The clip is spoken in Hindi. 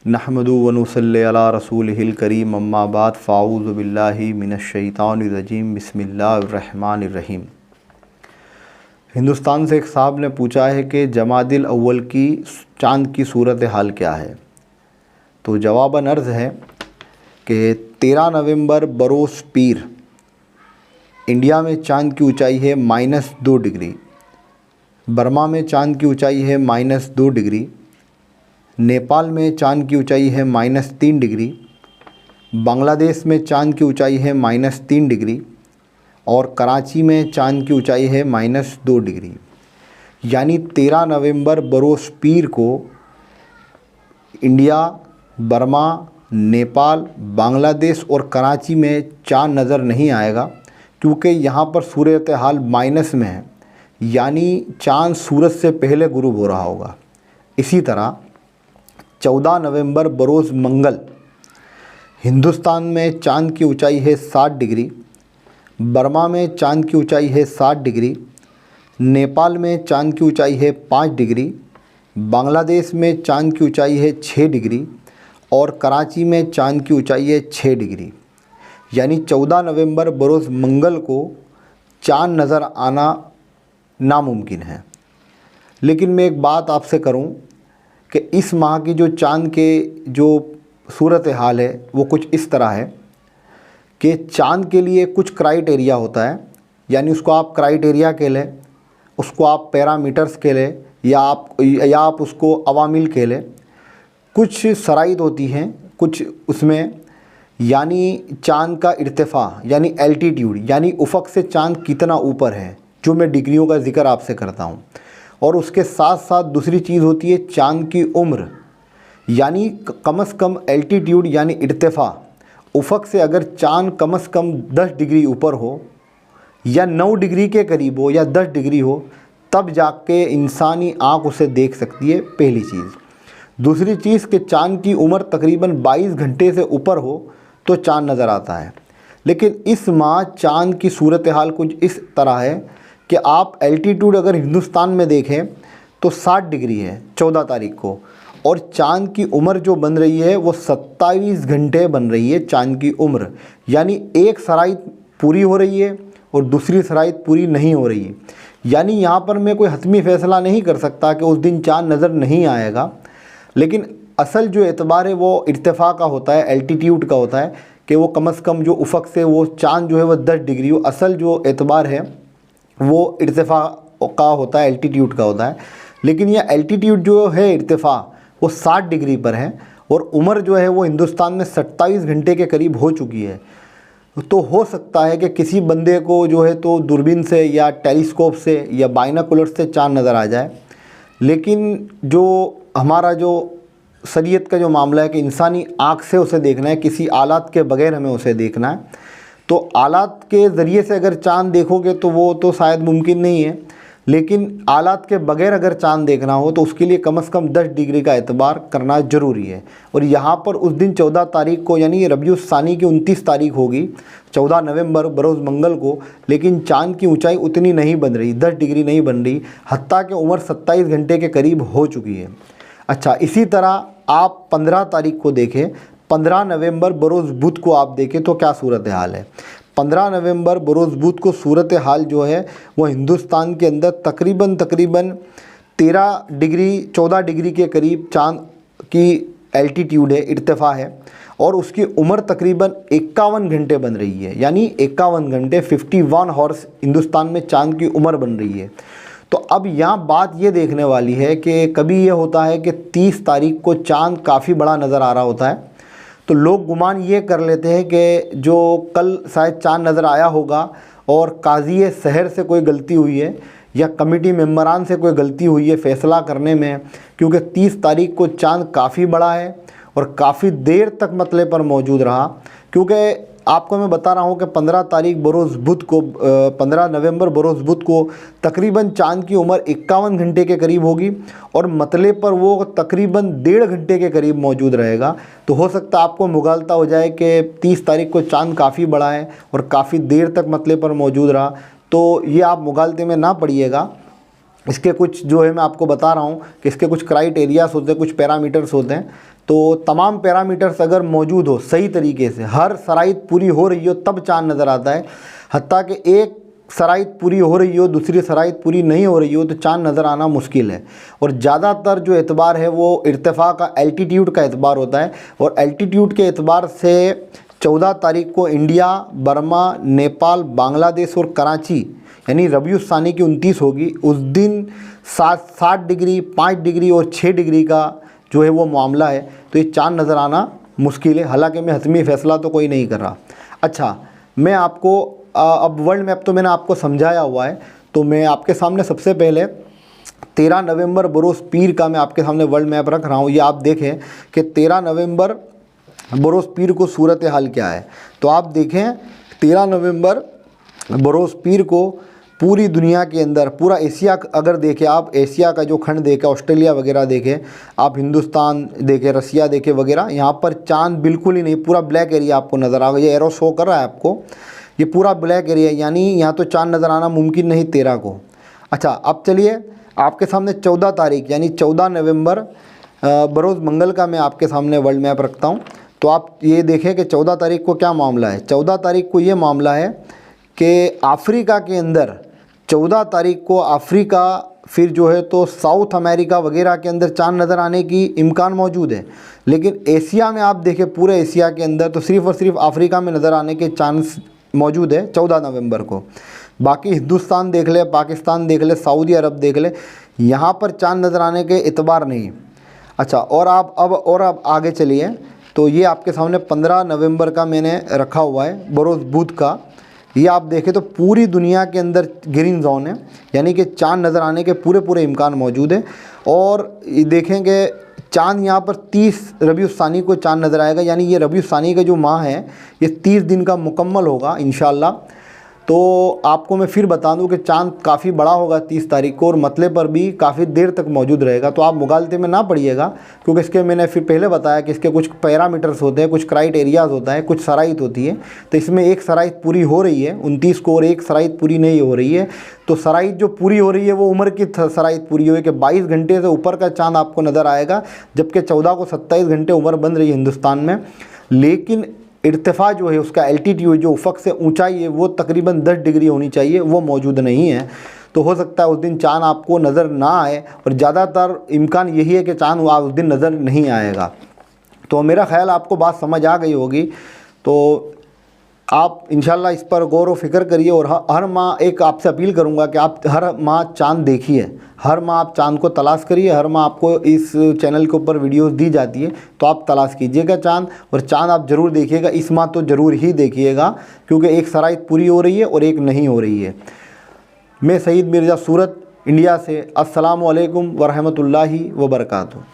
नहमदु व नुसल्ली अला रसूलिहिल करीम अम्मा बाद फ़ाऊज़ु बिल्लाहि मिनश्शैतानिर रजीम बिस्मिल्लाहिर रहमानिर रहीम। हिंदुस्तान से एक साहब ने पूछा है कि जमादिल अव्वल की चाँद की सूरत हाल क्या है। तो जवाबन अर्ज़ है कि 13 नवंबर बरोज़ पीर इंडिया में चाँद की ऊंचाई है -2 डिग्री, बर्मा में चाँद की ऊंचाई है -2 डिग्री, नेपाल में चाँद की ऊंचाई है -3 डिग्री, बांग्लादेश में चाँद की ऊंचाई है -3 डिग्री और कराची में चाँद की ऊंचाई है -2 डिग्री। यानी 13 नवंबर बरोज़ पीर को इंडिया, बर्मा, नेपाल, बांग्लादेश और कराची में चाँद नज़र नहीं आएगा, क्योंकि यहाँ पर सूरत हाल माइनस में है, यानी चाँद सूरज से पहले गुरूब हो रहा होगा। इसी तरह 14 नवंबर बरोज़ मंगल हिंदुस्तान में चाँद की ऊंचाई है 60 डिग्री, बर्मा में चाँद की ऊंचाई है 60 डिग्री, नेपाल में चाँद की ऊंचाई है 5 डिग्री, बांग्लादेश में चाँद की ऊंचाई है 6 डिग्री और कराची में चाँद की ऊंचाई है 6 डिग्री। यानी 14 नवंबर बरोज़ मंगल को चाँद नज़र आना नामुमकिन है। लेकिन मैं एक बात आपसे करूं कि इस माह की जो चाँद के जो सूरत हाल है वो कुछ इस तरह है कि चाँद के लिए कुछ क्राइटेरिया होता है, यानी उसको आप क्राइटेरिया कह लें, उसको आप पैरामीटर्स कह लें, या आप उसको अवामिल कह लें। कुछ शराइत होती हैं कुछ उसमें, यानी चाँद का इर्तिफ़ा यानी एल्टीट्यूड, यानी उफ़क़ से चाँद कितना ऊपर है, जो मैं डिग्रियों का ज़िक्र आपसे करता हूँ। और उसके साथ साथ दूसरी चीज़ होती है चाँद की उम्र, यानी कम से कम एल्टीट्यूड यानी इर्तिफ़ा, उफ़क़ से अगर चाँद कम से कम 10 डिग्री ऊपर हो या 9 डिग्री के करीब हो या 10 डिग्री हो, तब जाके इंसानी आँख उसे देख सकती है, पहली चीज़। दूसरी चीज़ कि चाँद की उम्र तकरीबन 22 घंटे से ऊपर हो तो चाँद नज़र आता है। लेकिन इस माह चाँद की सूरत हाल कुछ इस तरह है कि आप एल्टीट्यूड अगर हिंदुस्तान में देखें तो 60 डिग्री है 14 तारीख को, और चाँद की उम्र जो बन रही है वो 27 घंटे बन रही है चाँद की उम्र। यानी एक शराइत पूरी हो रही है और दूसरी शराइत पूरी नहीं हो रही है। यानी यहाँ पर मैं कोई हतमी फ़ैसला नहीं कर सकता कि उस दिन चाँद नज़र नहीं आएगा, लेकिन असल जो एतबार है वो इर्तिफ़ा का होता है, एल्टीट्यूड का होता है कि वो कम से कम जो उफ़क़ से वो चाँद जो है वो 10 डिग्री हो। असल जो एतबार है वो इर्तिफ़ा का होता है, एल्टीट्यूड का होता है। लेकिन यह एल्टीट्यूड जो है इर्तिफ़ा वो 60 डिग्री पर है और उम्र जो है वो हिंदुस्तान में 27 घंटे के करीब हो चुकी है। तो हो सकता है कि किसी बंदे को जो है तो दूरबीन से या टेलीस्कोप से या बाइनोकुलर से चाँद नज़र आ जाए। लेकिन जो हमारा जो शरीयत का जो मामला है कि इंसानी आँख से उसे देखना है, किसी आलात के बग़ैर हमें उसे देखना है। तो आलात के ज़रिए से अगर चाँद देखोगे तो वो तो शायद मुमकिन नहीं है, लेकिन आलात के बग़ैर अगर चाँद देखना हो तो उसके लिए कम से कम 10 डिग्री का एतबार करना ज़रूरी है। और यहाँ पर उस दिन 14 तारीख को यानी रबीउल सानी की 29 तारीख होगी, 14 नवंबर बरोज़ मंगल को, लेकिन चाँद की ऊंचाई उतनी नहीं बन रही, 10 डिग्री नहीं बन रही, हत्ता कि उम्र 27 घंटे के करीब हो चुकी है। अच्छा, इसी तरह आप 15 तारीख को देखें, 15 नवंबर बरोज़ बुध को आप देखें तो क्या सूरत हाल है। 15 नवंबर बरोज़ बुध को सूरत हाल जो है वो हिंदुस्तान के अंदर तकरीबन 13 डिग्री 14 डिग्री के करीब चाँद की एल्टीट्यूड है, इर्तिफ़ा है, और उसकी उम्र तकरीबन 51 घंटे बन रही है। यानी 51 घंटे 51 हॉर्स हिंदुस्तान में चाँद की उम्र बन रही है। तो अब यहाँ बात ये देखने वाली है कि कभी ये होता है कि 30 तारीख को चाँद काफ़ी बड़ा नज़र आ रहा होता है, तो लोग गुमान ये कर लेते हैं कि जो कल शायद चाँद नज़र आया होगा और काज़ी शहर से कोई गलती हुई है या कमेटी मेंबरान से कोई गलती हुई है फ़ैसला करने में, क्योंकि 30 तारीख को चाँद काफ़ी बड़ा है और काफ़ी देर तक मतले पर मौजूद रहा। क्योंकि आपको मैं बता रहा हूँ कि 15 तारीख बरोज़ बुध को 15 नवंबर बरोज़ बुध को तकरीबन चाँद की उम्र 51 घंटे के करीब होगी और मतले पर वो तकरीबन 1.5 घंटे के करीब मौजूद रहेगा। तो हो सकता है आपको मुगालता हो जाए कि 30 तारीख को चाँद काफ़ी बड़ा है और काफ़ी देर तक मतले पर मौजूद रहा, तो ये आप मुगालते में ना पड़िएगा। इसके कुछ जो है मैं आपको बता रहा हूँ कि इसके कुछ क्राइटेरियास होते हैं, कुछ पैरामीटर्स होते हैं। तो तमाम पैरामीटर्स अगर मौजूद हो सही तरीके से, हर शराइत पूरी हो रही हो तब चाँद नज़र आता है। हत्ता कि एक शराइत पूरी हो रही हो, दूसरी शराइत पूरी नहीं हो रही हो तो चाँद नज़र आना मुश्किल है। और ज़्यादातर जो एतबार है वो इर्तिफ़ा का, एल्टीट्यूड का एतबार होता है। और एल्टीट्यूड के एतबार से 14 तारीख को इंडिया, बर्मा, नेपाल, बांग्लादेश और कराची यानी रबीउल सानी की 29 होगी, उस दिन 7 डिग्री, 5 डिग्री और 6 डिग्री का जो है वो मामला है। तो ये चाँद नज़र आना मुश्किल है। हालांकि मैं हतमी फ़ैसला तो कोई नहीं कर रहा। अच्छा, मैं आपको अब वर्ल्ड मैप तो मैंने आपको समझाया हुआ है, तो मैं आपके सामने सबसे पहले 13 नवंबर बरोज़ पीर का मैं आपके सामने वर्ल्ड मैप रख रहा हूँ। ये आप देखें कि 13 नवंबर बरोज़ पीर को सूरत हाल क्या है। तो आप देखें 13 नवंबर बरोज़ पीर को पूरी दुनिया के अंदर, पूरा एशिया अगर देखें आप, एशिया का जो खंड देखें, ऑस्ट्रेलिया वगैरह देखें आप, हिंदुस्तान देखें, रसिया देखें वगैरह, यहाँ पर चाँद बिल्कुल ही नहीं, पूरा ब्लैक एरिया आपको नज़र आएगा। ये एरो शो कर रहा है आपको, ये पूरा ब्लैक एरिया, यानी यहाँ तो चाँद नज़र आना मुमकिन नहीं 13 को। अच्छा, अब चलिए आपके सामने 14 तारीख यानी 14 नवंबर बरोज़ मंगल का मैं आपके सामने वर्ल्ड मैप रखता हूँ। तो आप ये देखें कि 14 तारीख को क्या मामला है। 14 तारीख को ये मामला है कि अफ्रीका के अंदर 14 तारीख को अफ्रीका, फिर जो है तो साउथ अमेरिका वगैरह के अंदर चाँद नज़र आने की इम्कान मौजूद है। लेकिन एशिया में आप देखें, पूरे एशिया के अंदर तो सिर्फ़ और सिर्फ अफ्रीका में नज़र आने के चांस मौजूद है 14 नवंबर को। बाकी हिंदुस्तान देख ले, पाकिस्तान देख ले, सऊदी अरब देख ले, यहाँ पर चाँद नज़र आने के इतबार नहीं। अच्छा, और आप अब आगे चलिए। तो ये आपके सामने 15 नवंबर का मैंने रखा हुआ है बरोज़ बुध का। ये आप देखें तो पूरी दुनिया के अंदर ग्रीन जोन है, यानी कि चाँद नज़र आने के पूरे इम्कान मौजूद है। और ये देखेंगे चाँद यहाँ पर 30 रबीउल सानी को चाँद नज़र आएगा, यानी ये रबीउल सानी का जो माह है ये 30 दिन का मुकम्मल होगा इंशाअल्लाह। तो आपको मैं फिर बता दूं कि चाँद काफ़ी बड़ा होगा 30 तारीख को, और मतले पर भी काफ़ी देर तक मौजूद रहेगा। तो आप मुगालते में ना पड़िएगा, क्योंकि इसके मैंने फिर पहले बताया कि इसके कुछ पैरामीटर्स होते हैं, कुछ क्राइटेरियाज़ होता है, कुछ शराइत होती है। तो इसमें एक शराइत पूरी हो रही है 29 को और एक शराइत पूरी नहीं हो रही है। तो शराइत जो पूरी हो रही है वो उम्र की शराइत पूरी हुई कि 22 घंटे से ऊपर का चाँद आपको नज़र आएगा, जबकि 14 को 27 घंटे उम्र बन रही है हिंदुस्तान में। लेकिन इर्तिफ़ा जो है, उसका एल्टीट्यूड जो उफ़क़ से ऊंचाई है वो तकरीबन 10 डिग्री होनी चाहिए, वो मौजूद नहीं है। तो हो सकता है उस दिन चाँद आपको नज़र ना आए, और ज़्यादातर इम्कान यही है कि चाँद उस दिन नज़र नहीं आएगा। तो मेरा ख़्याल आपको बात समझ आ गई होगी। तो आप इंशाल्लाह इस पर गौर व फिक्र करिए, और हर माह एक आपसे अपील करूंगा कि आप हर माह चाँद देखिए, हर माह आप चाँद को तलाश करिए। हर माह आपको इस चैनल के ऊपर वीडियोस दी जाती है, तो आप तलाश कीजिएगा चाँद, और चाँद आप ज़रूर देखिएगा। इस माह तो ज़रूर ही देखिएगा, क्योंकि एक शराइत पूरी हो रही है और एक नहीं हो रही है। मैं सईद मिर्ज़ा सूरत, इंडिया से। अस्सलामु अलैकुम व रहमतुल्लाहि व बरकातुहू।